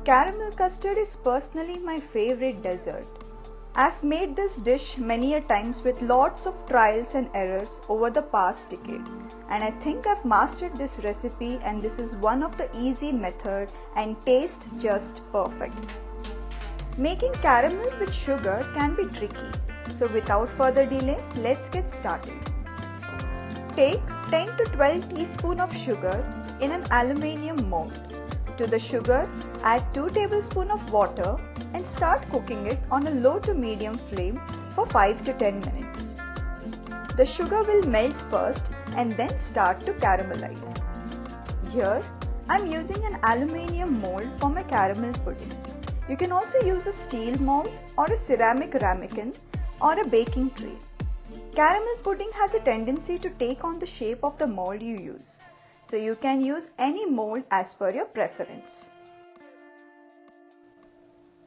Caramel custard is personally my favorite dessert. I've made this dish many a times with lots of trials and errors over the past decade, and I think I've mastered this recipe, and this is one of the easy method and tastes just perfect. Making caramel with sugar can be tricky, so without further delay, let's get started. Take 10 to 12 teaspoons of sugar in an aluminium mold. To the sugar, add 2 tablespoons of water and start cooking it on a low to medium flame for 5 to 10 minutes. The sugar will melt first and then start to caramelize. Here, I am using an aluminium mold for my caramel pudding. You can also use a steel mold or a ceramic ramekin or a baking tray. Caramel pudding has a tendency to take on the shape of the mold you use, so you can use any mold as per your preference.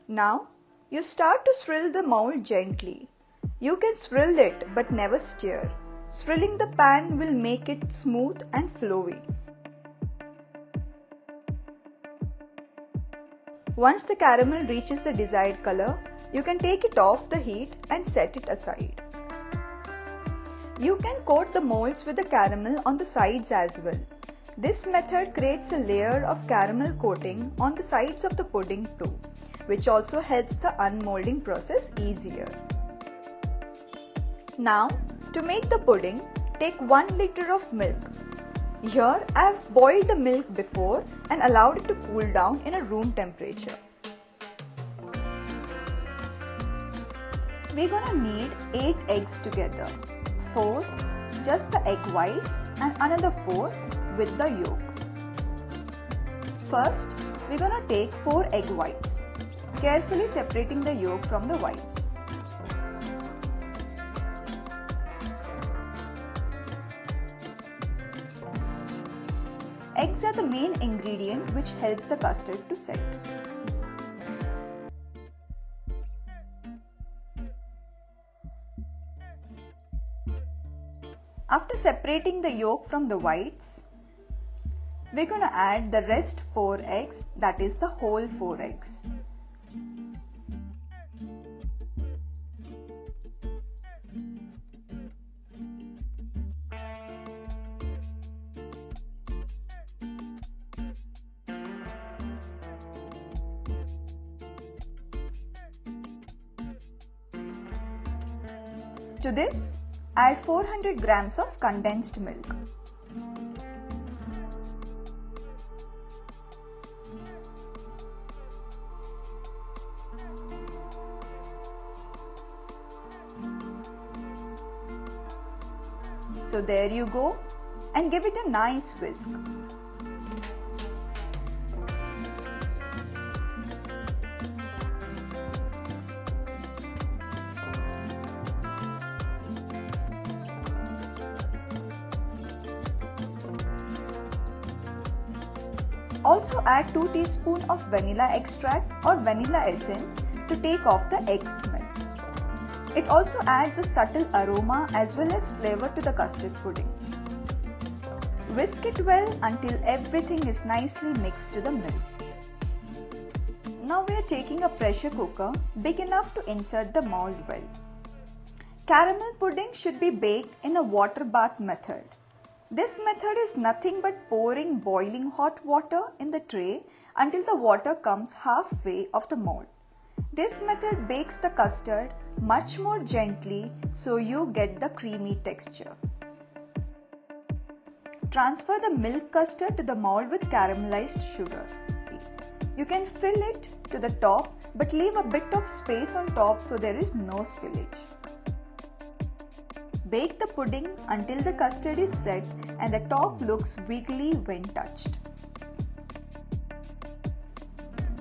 Now, you start to swirl the mold gently. You can swirl it but never stir. Swirling the pan will make it smooth and flowy. Once the caramel reaches the desired color, you can take it off the heat and set it aside. You can coat the molds with the caramel on the sides as well. This method creates a layer of caramel coating on the sides of the pudding too, which also helps the unmolding process easier. Now, to make the pudding, take 1 liter of milk. Here, I have boiled the milk before and allowed it to cool down in a room temperature. We're gonna need 8 eggs together. 4 just the egg whites and another 4 with the yolk. First, we're gonna take 4 egg whites, carefully separating the yolk from the whites. Eggs are the main ingredient which helps the custard to set. After separating the yolk from the whites, we're going to add the rest 4 eggs, that is the whole 4 eggs. To this, add 400 grams of condensed milk. So there you go, and give it a nice whisk. Also add 2 teaspoons of vanilla extract or vanilla essence to take off the egg smell. It also adds a subtle aroma as well as flavor to the custard pudding. Whisk it well until everything is nicely mixed to the milk. Now we are taking a pressure cooker big enough to insert the mold well. Caramel pudding should be baked in a water bath method. This method is nothing but pouring boiling hot water in the tray until the water comes halfway of the mold. This method bakes the custard much more gently so you get the creamy texture. Transfer the milk custard to the mold with caramelized sugar. You can fill it to the top but leave a bit of space on top so there is no spillage. Bake the pudding until the custard is set and the top looks wiggly when touched.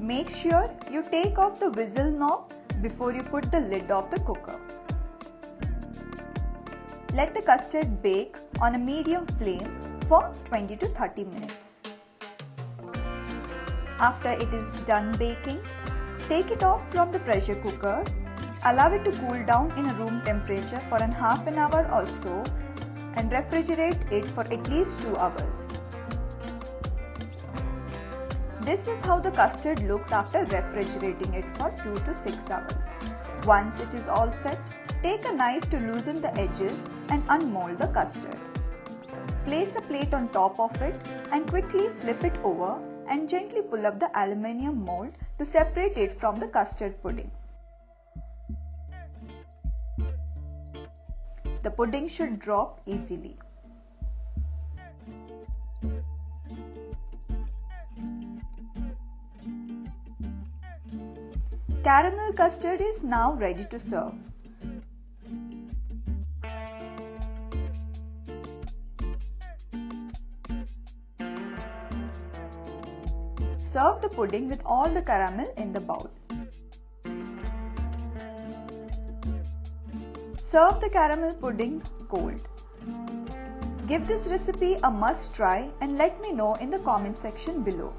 Make sure you take off the whistle knob before you put the lid of the cooker. Let the custard bake on a medium flame for 20 to 30 minutes. After it is done baking, take it off from the pressure cooker. Allow it to cool down in a room temperature for half an hour or so and refrigerate it for at least 2 hours. This is how the custard looks after refrigerating it for 2 to 6 hours. Once it is all set, take a knife to loosen the edges and unmold the custard. Place a plate on top of it and quickly flip it over and gently pull up the aluminium mold to separate it from the custard pudding. The pudding should drop easily. Caramel custard is now ready to serve. Serve the pudding with all the caramel in the bowl. Serve the caramel pudding cold. Give this recipe a must try and let me know in the comment section below.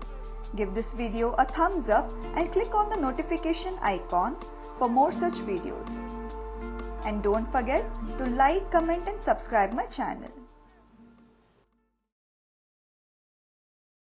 Give this video a thumbs up and click on the notification icon for more such videos. And don't forget to like, comment and subscribe my channel.